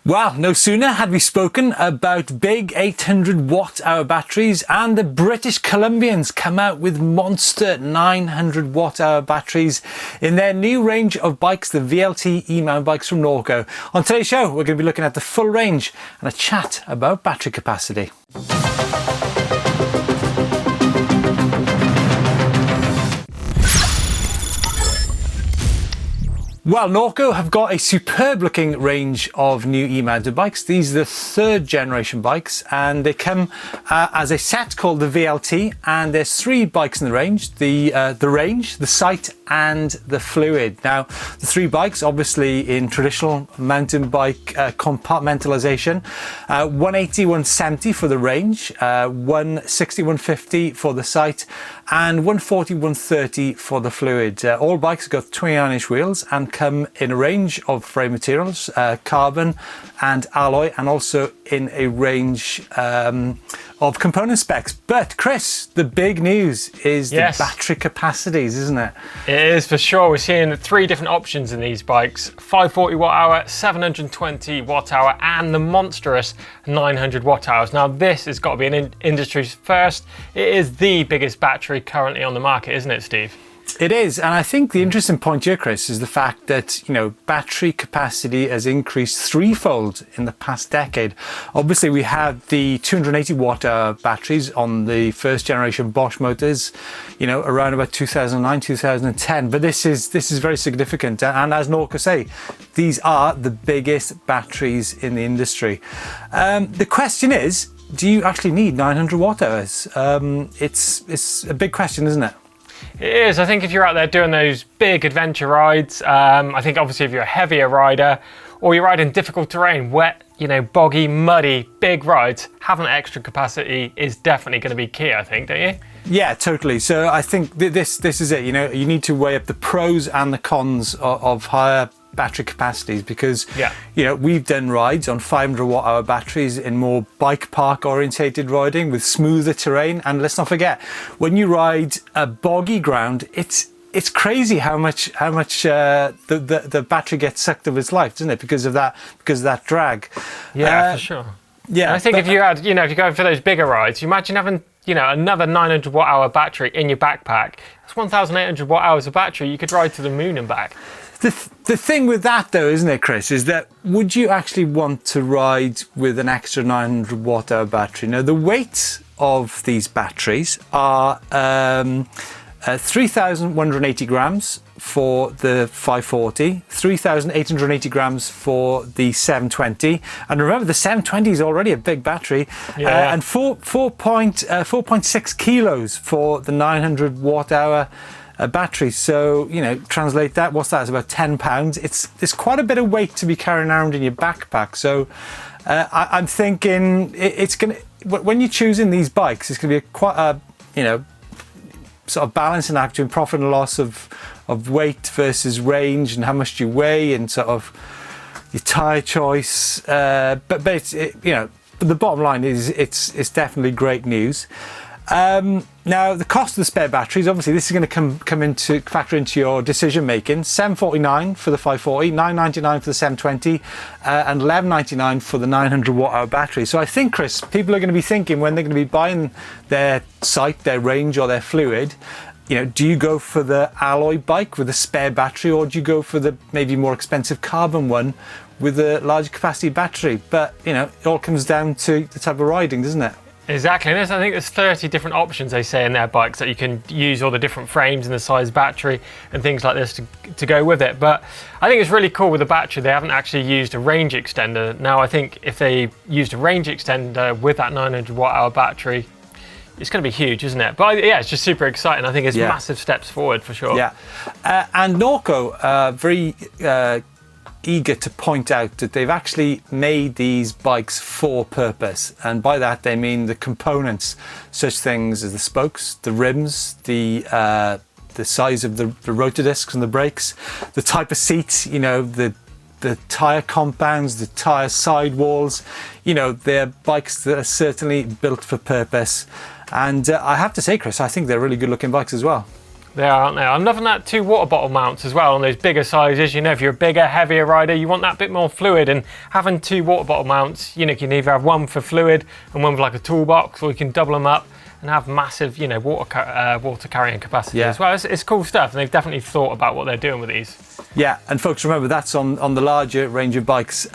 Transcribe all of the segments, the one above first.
Well, no sooner had we spoken about big 800 watt-hour batteries and the British Columbians come out with monster 900 watt-hour batteries in their new range of bikes, the VLT e-mountain bikes from Norco. On today's show, we're going to be looking at the full range and a chat about battery capacity. Well, Norco have got a superb looking range of new e-mounted bikes. These are the third generation bikes and they come as a set called the VLT, and there's three bikes in the range, the range, the sight and the fluid. Now, the three bikes obviously in traditional mountain bike compartmentalization, 180, 170 for the range, 160, 150 for the sight and 140, 130 for the fluid. All bikes have got 29-inch wheels and come in a range of frame materials, carbon and alloy, and also in a range of component specs. But Chris, the big news is the battery capacities, isn't it? It is for sure. We're seeing three different options in these bikes: 540 watt hour, 720 watt hour, and the monstrous 900 watt hours. Now this has got to be an industry's first. It is the biggest battery currently on the market, isn't it, Steve? It is, and I think the interesting point here, Chris, is the fact that, battery capacity has increased threefold in the past decade. Obviously, we had the 280 watt batteries on the first generation Bosch motors, around about 2009, 2010. But this is very significant, and as Norco say, these are the biggest batteries in the industry. The question is, do you actually need 900 watt hours? It's a big question, isn't it? It is. I think if you're out there doing those big adventure rides, I think obviously if you're a heavier rider or you're riding difficult terrain, wet, boggy, muddy, big rides, having extra capacity is definitely going to be key, I think, don't you? Yeah, totally. So I think this is it. You need to weigh up the pros and the cons of higher battery capacities, because we've done rides on 500 watt hour batteries in more bike park orientated riding with smoother terrain, and let's not forget, when you ride a boggy ground, it's crazy how much the battery gets sucked of its life, doesn't it, because of that drag. For sure. Yeah, and I think if you had, if you go for those bigger rides, you imagine having another 900 watt hour battery in your backpack. That's 1,800 watt hours of battery. You could ride to the moon and back. The thing with that though, isn't it, Chris, is that would you actually want to ride with an extra 900 watt hour battery? Now, the weight of these batteries are 3,180 grams for the 540, 3,880 grams for the 720. And remember, the 720 is already a big battery, and 4.6 kilos for the 900 watt hour battery. So, translate that, what's that? It's about 10 pounds. It's quite a bit of weight to be carrying around in your backpack. So I'm thinking it's going to, when you're choosing these bikes, it's going to be quite a, sort of balancing act between profit and loss of weight versus range, and how much do you weigh, and sort of your tyre choice. But the bottom line is it's definitely great news. Now, the cost of the spare batteries, obviously this is going to factor into your decision making. $749 for the 540, $999 for the 720, and $1199 for the 900 watt hour battery. So I think, Chris, people are going to be thinking when they're going to be buying their sight, their range or their fluid, do you go for the alloy bike with a spare battery, or do you go for the maybe more expensive carbon one with a larger capacity battery? But it all comes down to the type of riding, doesn't it? Exactly, and I think there's 30 different options, they say, in their bikes, that you can use all the different frames and the size battery and things like this to go with it. But I think it's really cool with the battery, they haven't actually used a range extender. Now, I think if they used a range extender with that 900 watt hour battery, it's going to be huge, isn't it? But yeah, it's just super exciting. I think it's massive steps forward for sure. Yeah, and Norco, very eager to point out that they've actually made these bikes for purpose, and by that they mean the components, such things as the spokes, the rims, the size of the rotor discs and the brakes, the type of seats, the tyre compounds, the tyre sidewalls. They're bikes that are certainly built for purpose, and I have to say, Chris, I think they're really good looking bikes as well. They are, aren't they? I'm loving that 2 water bottle mounts as well on those bigger sizes. You know, if you're a bigger, heavier rider, you want that bit more fluid, and having 2 water bottle mounts, you know, you can either have one for fluid and one for like a toolbox, or you can double them up and have massive, you know, water carrying capacity as well. It's cool stuff, and they've definitely thought about what they're doing with these. Yeah, and folks, remember that's on the larger range of bikes.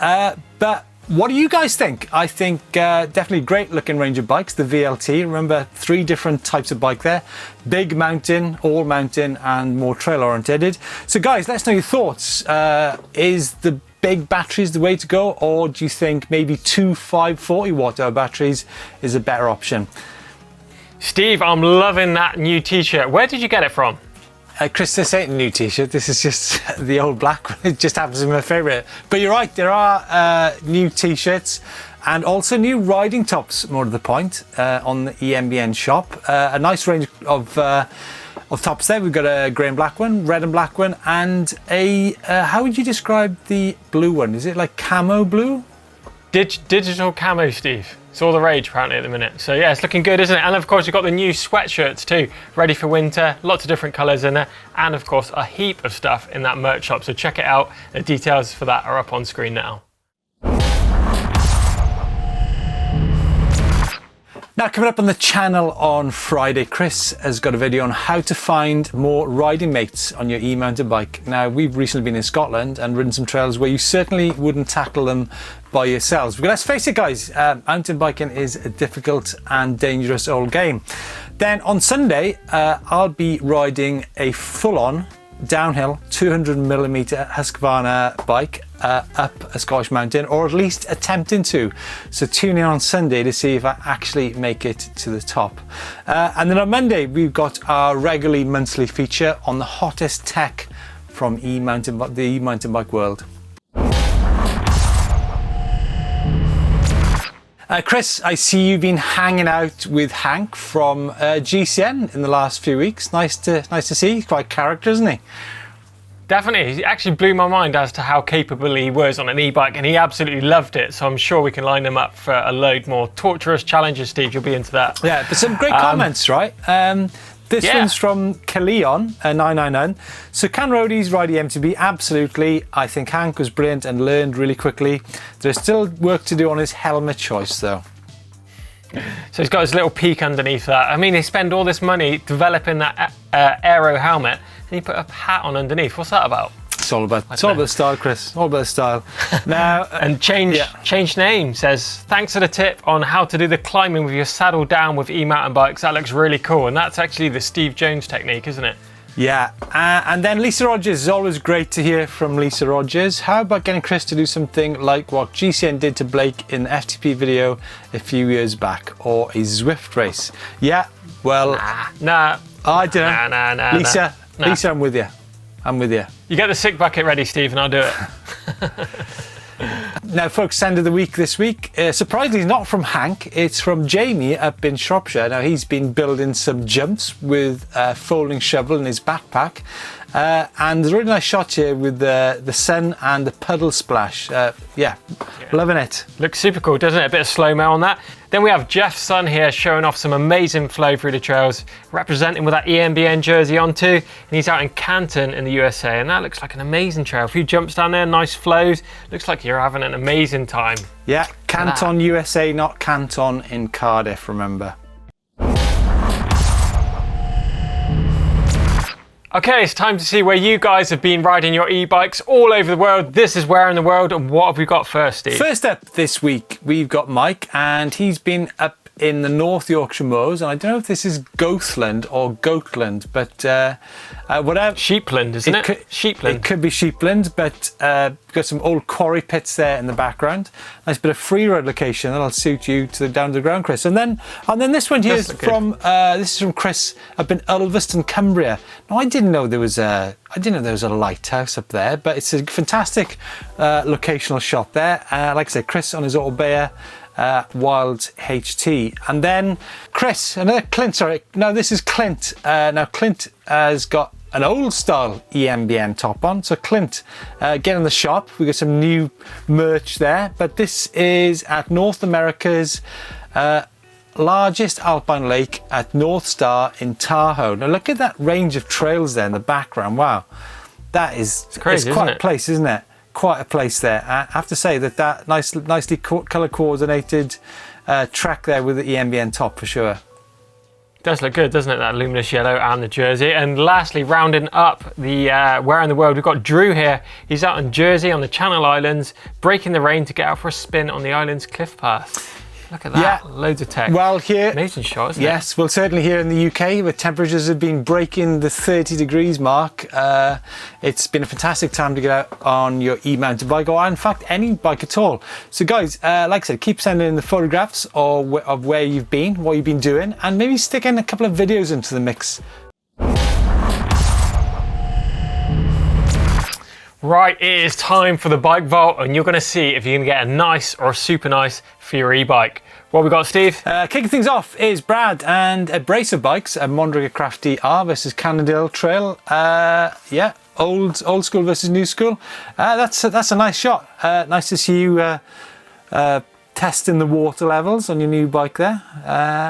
But what do you guys think? I think definitely great looking range of bikes, the VLT. Remember, 3 different types of bike there. Big mountain, all mountain, and more trail oriented. So guys, let us know your thoughts. Is the big batteries the way to go, or do you think maybe 2 540 watt hour batteries is a better option? Steve, I'm loving that new t-shirt. Where did you get it from? Chris, this ain't a new t-shirt, this is just the old black one. It just happens to be my favourite. But you're right, there are new t-shirts and also new riding tops, more to the point, on the EMBN shop. A nice range of tops there. We've got a grey and black one, red and black one, and a, how would you describe the blue one? Is it like camo blue? Digital camo, Steve. It's all the rage apparently at the minute. So yeah, it's looking good, isn't it? And of course you've got the new sweatshirts too, ready for winter, lots of different colours in there, and of course a heap of stuff in that merch shop. So check it out. The details for that are up on screen now. Now, coming up on the channel on Friday, Chris has got a video on how to find more riding mates on your e-mountain bike. Now, we've recently been in Scotland and ridden some trails where you certainly wouldn't tackle them by yourselves. But let's face it, guys, mountain biking is a difficult and dangerous old game. Then on Sunday, I'll be riding a full-on downhill 200mm Husqvarna bike up a Scottish mountain, or at least attempting to. So tune in on Sunday to see if I actually make it to the top. And then on Monday, we've got our regularly monthly feature on the hottest tech from the e-mountain bike world. Chris, I see you've been hanging out with Hank from GCN in the last few weeks. Nice to see. He's quite a character, isn't he? Definitely. He actually blew my mind as to how capable he was on an e-bike, and he absolutely loved it. So I'm sure we can line him up for a load more torturous challenges, Steve. You'll be into that. Yeah, but some great comments, right? This one's from Kaleon, 999. So can roadies ride eMTB? Absolutely. I think Hank was brilliant and learned really quickly. There's still work to do on his helmet choice, though. So he's got his little peak underneath that. I mean, they spend all this money developing that aero helmet, and he put a hat on underneath. What's that about? It's all about style, Chris. All about style. Now, and change name says, thanks for the tip on how to do the climbing with your saddle down with e-mountain bikes. That looks really cool. And that's actually the Steve Jones technique, isn't it? Yeah. And then Lisa Rogers, is always great to hear from Lisa Rogers. How about getting Chris to do something like what GCN did to Blake in the FTP video a few years back, or a Zwift race? Yeah, well, Nah. I don't know. Nah. Lisa, I'm with you. You get the sick bucket ready, Steve, and I'll do it. Now, folks, send of the week this week. Surprisingly, not from Hank. It's from Jamie up in Shropshire. Now, he's been building some jumps with a folding shovel in his backpack. And there's a really nice shot here with the sun and the puddle splash. Yeah, loving it. Looks super cool, doesn't it? A bit of slow-mo on that. Then we have Jeff's son here showing off some amazing flow through the trails, representing with that EMBN jersey on too. And he's out in Canton in the USA, and that looks like an amazing trail. A few jumps down there, nice flows. Looks like you're having an amazing time. Yeah, Canton, USA, not Canton in Cardiff, remember. Okay, it's time to see where you guys have been riding your e-bikes all over the world. This is where in the world, and what have we got first, Steve? First up this week, we've got Mike, and he's been up in the North Yorkshire Moors, and I don't know if this is Goathland or Goatland, but whatever. Sheepland, isn't it? Sheepland. It could be Sheepland, but we've got some old quarry pits there in the background. Nice bit of free road location that'll suit you to the down to the ground, Chris. And then this one here is from Chris up in Ulverston, Cumbria. Now I didn't know there was a lighthouse up there, but it's a fantastic locational shot there. Like I said, Chris on his Auto Bayer. Wild HT. And then Chris, another Clint, sorry. No, this is Clint. Now Clint has got an old style EMBN top on. So Clint, get in the shop. We got some new merch there, but this is at North America's largest alpine lake at North Star in Tahoe. Now look at that range of trails there in the background. Wow, that is crazy, it's quite isn't a place, isn't it? Quite a place there. I have to say that nicely color coordinated track there with the EMBN top for sure. Does look good, doesn't it? That luminous yellow and the jersey. And lastly, rounding up the where in the world, we've got Drew here. He's out in Jersey on the Channel Islands, breaking the rain to get out for a spin on the island's cliff path. Look at that, loads of tech. Well, here, amazing shot, isn't it? Yes, well, certainly here in the UK, where temperatures have been breaking the 30 degrees mark, it's been a fantastic time to get out on your e-mounted bike, or in fact, any bike at all. So guys, like I said, keep sending in the photographs of where you've been, what you've been doing, and maybe stick in a couple of videos into the mix. Right, it is time for the bike vault, and you're going to see if you can get a nice or a super nice for your e-bike. What we got, Steve? Kicking things off is Brad and a brace of bikes, a Mondrian Craft DR versus Cannondale Trail. Yeah, old school versus new school. That's a nice shot. Nice to see you testing the water levels on your new bike there.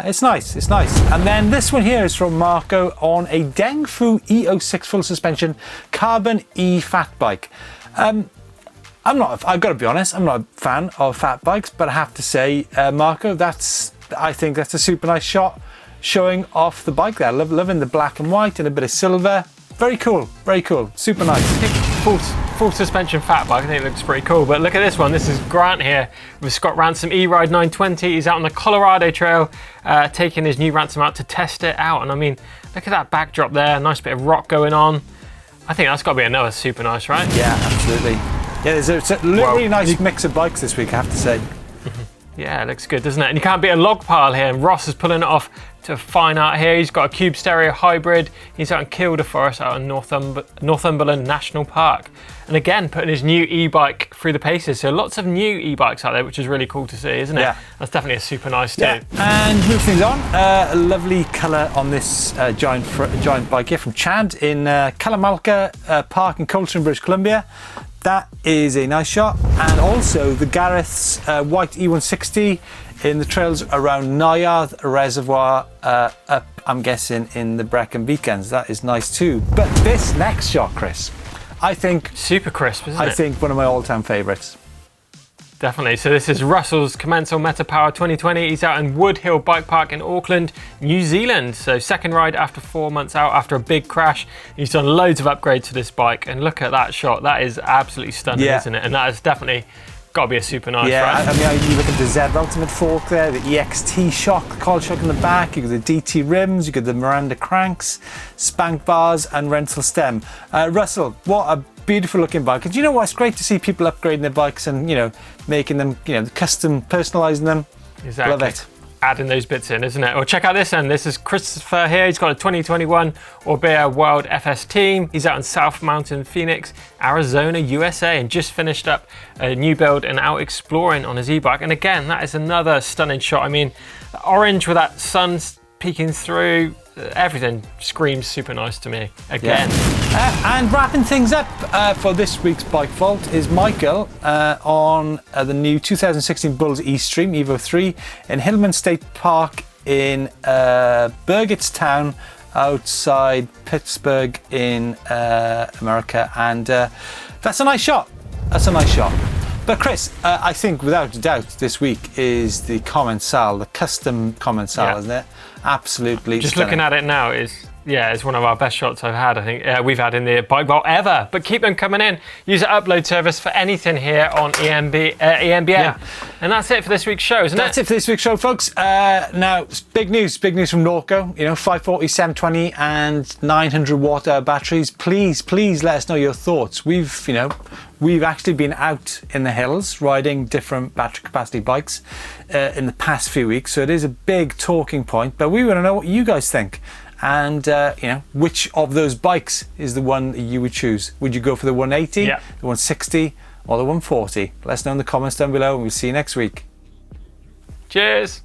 It's nice, it's nice. And then this one here is from Marco on a Dengfu E06 full suspension carbon e-fat bike. I've got to be honest, I'm not a fan of fat bikes, but I have to say, Marco, I think that's a super nice shot showing off the bike there. Loving the black and white and a bit of silver. Very cool, super nice. Full suspension fat bike, I think it looks pretty cool. But look at this one, this is Grant here with Scott Ransom E-Ride 920. He's out on the Colorado Trail, taking his new Ransom out to test it out. And I mean, look at that backdrop there, nice bit of rock going on. I think that's got to be another super nice, right? Yeah, absolutely. Yeah, there's a really nice mix of bikes this week, I have to say. Yeah, it looks good, doesn't it? And you can't beat a log pile here, and Ross is pulling it off to fine art here. He's got a Cube Stereo hybrid. He's out in Kielder Forest, out in Northumberland National Park. And again, putting his new e-bike through the paces. So lots of new e-bikes out there, which is really cool to see, isn't it? Yeah. That's definitely a super nice too. Yeah. And move things on, a lovely colour on this giant bike here from Chad in Kalamalka Park in Colston, British Columbia. That is a nice shot. And also the Gareth's white E160 in the trails around Nyarth Reservoir, up, I'm guessing, in the Brecon Beacons. That is nice too. But this next shot, Chris, I think... super crisp, isn't it? I think one of my all-time favourites. Definitely. So this is Russell's Commensal Meta Power 2020. He's out in Wood Hill Bike Park in Auckland, New Zealand. So second ride after 4 months out after a big crash. He's done loads of upgrades to this bike, and look at that shot. That is absolutely stunning, isn't it? And that is definitely got to be a super nice ride. I mean, you look at the Z Ultimate fork there, the EXT shock, the coil shock in the back, you got the DT rims, you got the Miranda cranks, spank bars and rental stem. Russell, what a beautiful looking bike. And you know what, it's great to see people upgrading their bikes and, you know, making them, you know, custom personalising them. Exactly. Love it. Adding those bits in, isn't it? Well, check out this end. This is Christopher here. He's got a 2021 Orbea Wild FS team. He's out in South Mountain, Phoenix, Arizona, USA, and just finished up a new build and out exploring on his e-bike. And again, that is another stunning shot. I mean, orange with that sun peeking through, everything screams super nice to me again. Yeah. And wrapping things up for this week's Bike Vault is Michael on the new 2016 Bulls E-Stream Evo 3 in Hillman State Park in Burgettstown outside Pittsburgh in America. And that's a nice shot. That's a nice shot. But Chris, I think without a doubt this week is the Commensal, the custom Commensal, isn't it? Absolutely just stunning. Looking at it now it's one of our best shots I've had, I think, we've had in the Bike Vault ever. But keep them coming in. Use the upload service for anything here on EMBN. Yeah. And that's it for this week's show, isn't it? That's it for this week's show, folks. Now, big news from Norco. You know, 540, 720 and 900 watt hour batteries. Please let us know your thoughts. We've actually been out in the hills riding different battery capacity bikes in the past few weeks. So it is a big talking point, but we want to know what you guys think. And, which of those bikes is the one that you would choose? Would you go for the 180, the 160 or the 140? Let us know in the comments down below and we'll see you next week. Cheers.